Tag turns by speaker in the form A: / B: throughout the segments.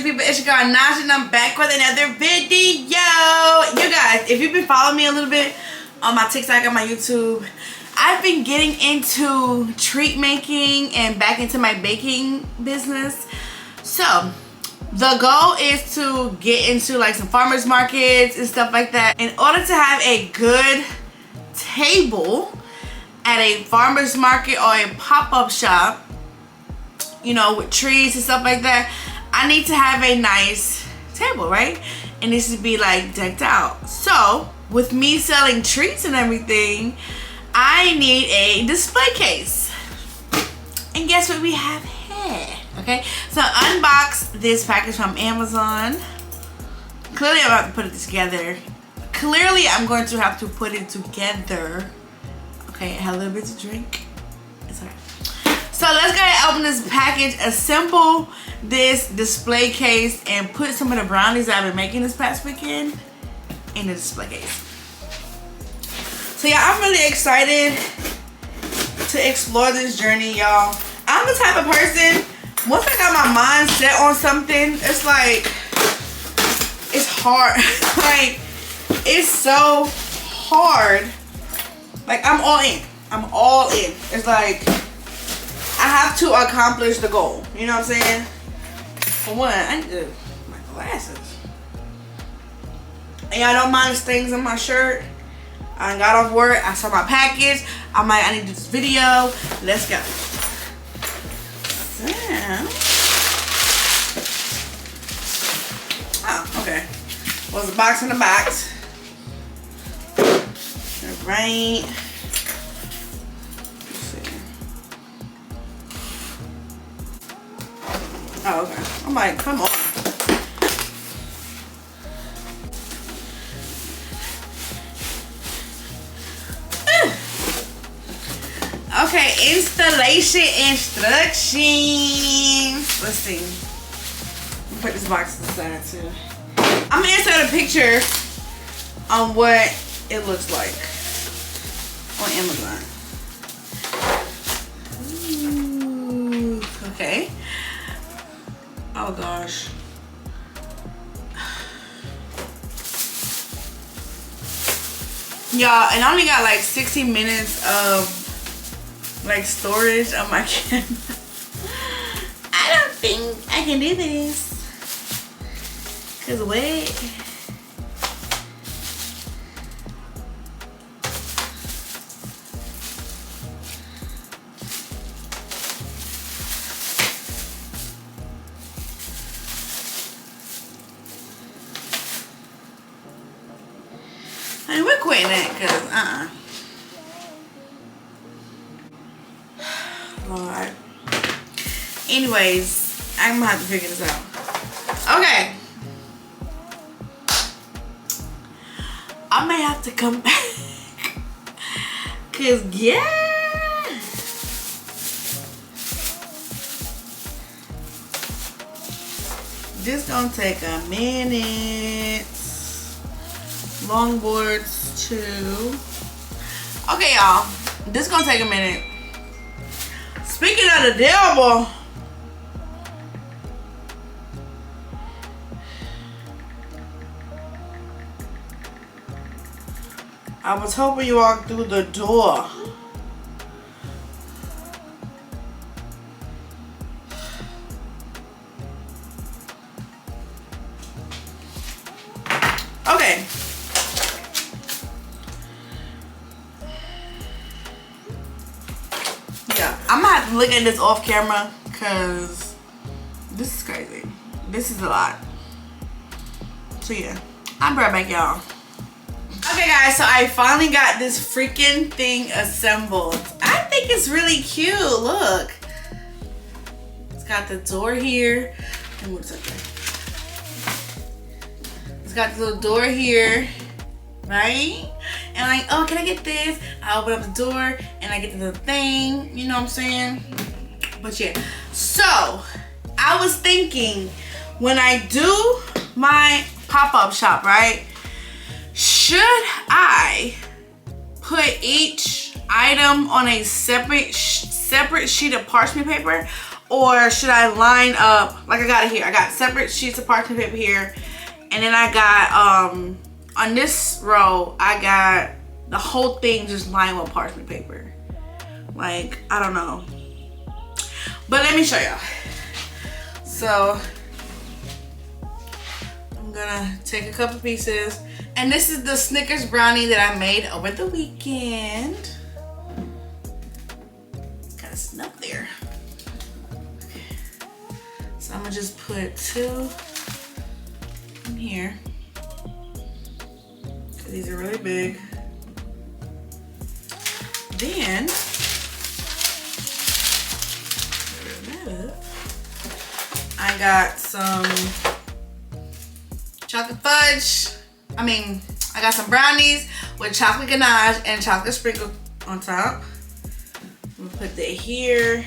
A: people? It's your girl Nasha, and I'm back with another video. You guys, if you've been following me a little bit on my TikTok and my YouTube, I've been getting into treat making and back into my baking business. So the goal is to get into like some farmers markets and stuff like that in order to have a good table at a farmers market or a pop-up shop, you know, with trees and stuff like that. I need to have a nice table, right? It needs to be like decked out. So with me selling treats and everything, I need a display case. And guess what we have here? Okay, so unbox this package from Amazon. Clearly I'm going to have to put it together. Clearly I'm going to have to put it together. Okay, I have a little bit to drink. It's alright. So let's go ahead and open this package, assemble this display case, and put some of the brownies that I've been making this past weekend in the display case. So yeah, I'm really excited to explore this journey, y'all. I'm the type of person, once I got my mind set on something, it's like, it's hard. Like, it's so hard. Like, I'm all in. I'm all in. It's like, I have to accomplish the goal. You know what I'm saying? For one, I need to my glasses. And y'all don't mind the stains on my shirt. I got off work. I saw my package. I'm like, I need to do this video. Let's go. So, oh, okay. Was a box in the box. All right. Oh, okay. I'm like, come on. Okay, installation instructions. Let's see. Put this box aside too. I'm gonna insert a picture on what it looks like on Amazon. Ooh, okay. Oh gosh. Y'all, and I only got like 60 minutes of like storage on my camera. I don't think I can do this. Cause wait. I mean, we're quitting that because Lord. Anyways, I'm gonna have to figure this out. Okay. I may have to come back. Cause yeah. This gonna take a minute. Longboards too. Okay, y'all. This gonna take a minute. Speaking of the devil, I was hoping you walked through the door. Okay. Yeah, I'm gonna have to look at this off camera because this is crazy. This is a lot. So yeah, I'll be right back, y'all. Okay guys, so I finally got this freaking thing assembled. I think it's really cute. Look. It's got the door here. And what's up there? It's got the little door here, right? And like, oh, can I get this? I open up the door and I get the little thing. You know what I'm saying? But yeah. So, I was thinking when I do my pop-up shop, right? Should I put each item on a separate sheet of parchment paper, or should I line up, like I got it here. I got separate sheets of parchment paper here. And then I got, on this row, I got the whole thing just lined with parchment paper. Like, I don't know. But let me show y'all. So, I'm gonna take a couple pieces. And this is the Snickers brownie that I made over the weekend. Got a snug there. Okay. So I'm gonna just put 2 in here. Cause these are really big. Then, I got some chocolate fudge. I got some brownies with chocolate ganache and chocolate sprinkle on top. I'm gonna put that here.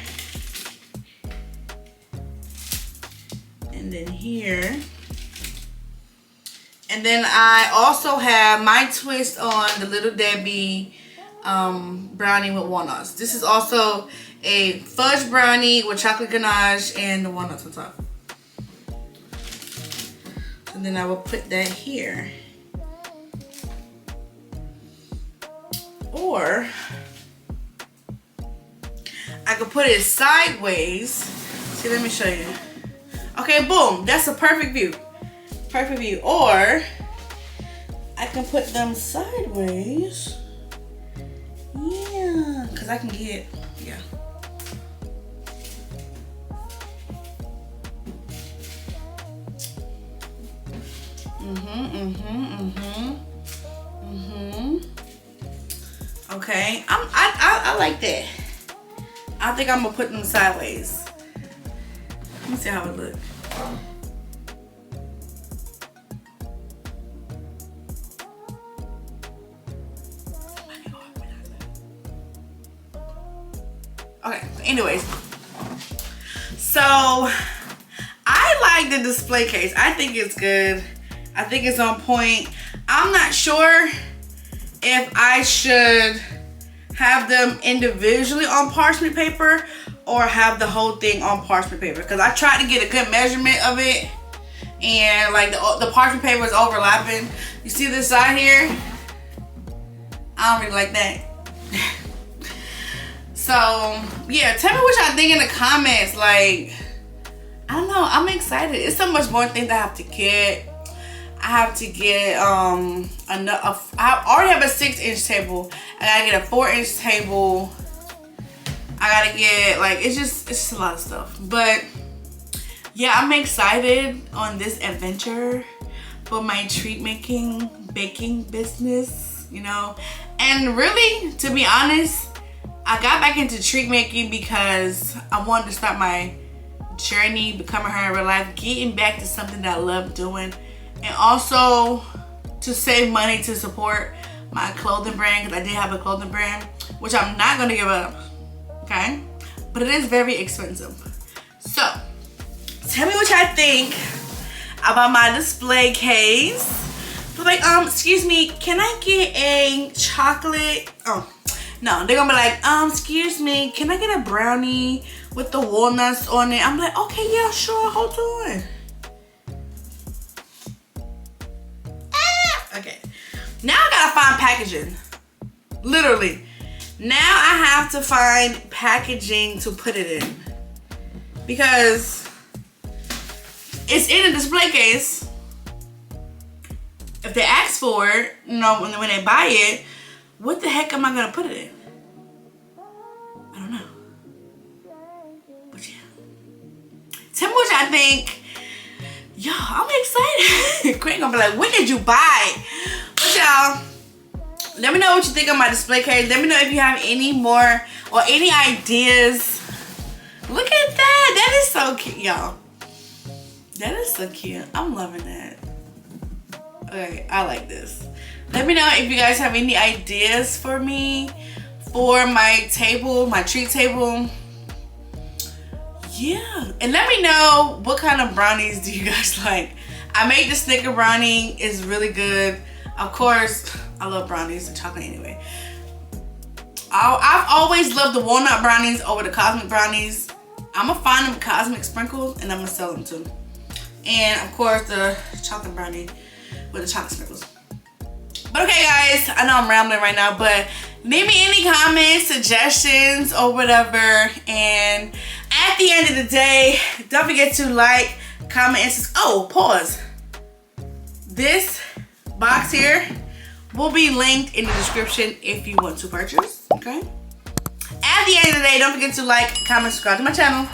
A: And then here. And then I also have my twist on the Little Debbie brownie with walnuts. This is also a fudge brownie with chocolate ganache and the walnuts on top. And then I will put that here. Or I could put it sideways. See, let me show you. Okay, boom. That's a perfect view. Perfect view. Or I can put them sideways. Yeah, because I can get, yeah. Okay, I like that. I think I'm gonna put them sideways. Let me see how it looks. Okay, anyways. So I like the display case. I think it's good. I think it's on point. I'm not sure if I should have them individually on parchment paper or have the whole thing on parchment paper, because I tried to get a good measurement of it and like the parchment paper is overlapping. You see this side here? I don't really like that. So yeah, tell me what y'all think in the comments. Like, I don't know, I'm excited. It's so much more things I have to get. I have to get I already have a 6-inch table. I gotta get a 4-inch table. I gotta get, like, it's just a lot of stuff. But yeah, I'm excited on this adventure for my treat making, baking business, you know. And really, to be honest, I got back into treat making because I wanted to start my journey, becoming her in real life, getting back to something that I love doing. And also to save money to support my clothing brand, because I did have a clothing brand, which I'm not going to give up, okay? But it is very expensive. So, tell me what y'all think about my display case. But like, excuse me, can I get a chocolate? Oh, no, they're going to be like, excuse me, can I get a brownie with the walnuts on it? I'm like, okay, yeah, sure, hold on. Okay, now I gotta find packaging. Literally, now I have to find packaging to put it in, because it's in a display case. If they ask for it, you know, when they buy it, what the heck am I gonna put it in? I don't know. But yeah, tell me what y'all think. Yo, I'm excited. Queen gonna be like, when did you buy? But y'all, let me know what you think of my display case. Let me know if you have any more or any ideas. Look at that. That is so cute, y'all. That is so cute. I'm loving that. Okay, I like this. Let me know if you guys have any ideas for me for my table, my treat table. Yeah, and let me know what kind of brownies do you guys like. I made the Snicker brownie. It's really good. Of course, I love brownies and chocolate anyway. I've always loved the walnut brownies over the cosmic brownies. I'm gonna find them cosmic sprinkles and I'm gonna sell them too. And of course the chocolate brownie with the chocolate sprinkles. But okay guys, I know I'm rambling right now, but leave me any comments, suggestions, or whatever. And at the end of the day, don't forget to like, comment, and subscribe. Oh, pause. This box here will be linked in the description if you want to purchase, okay? At the end of the day, don't forget to like, comment, subscribe to my channel.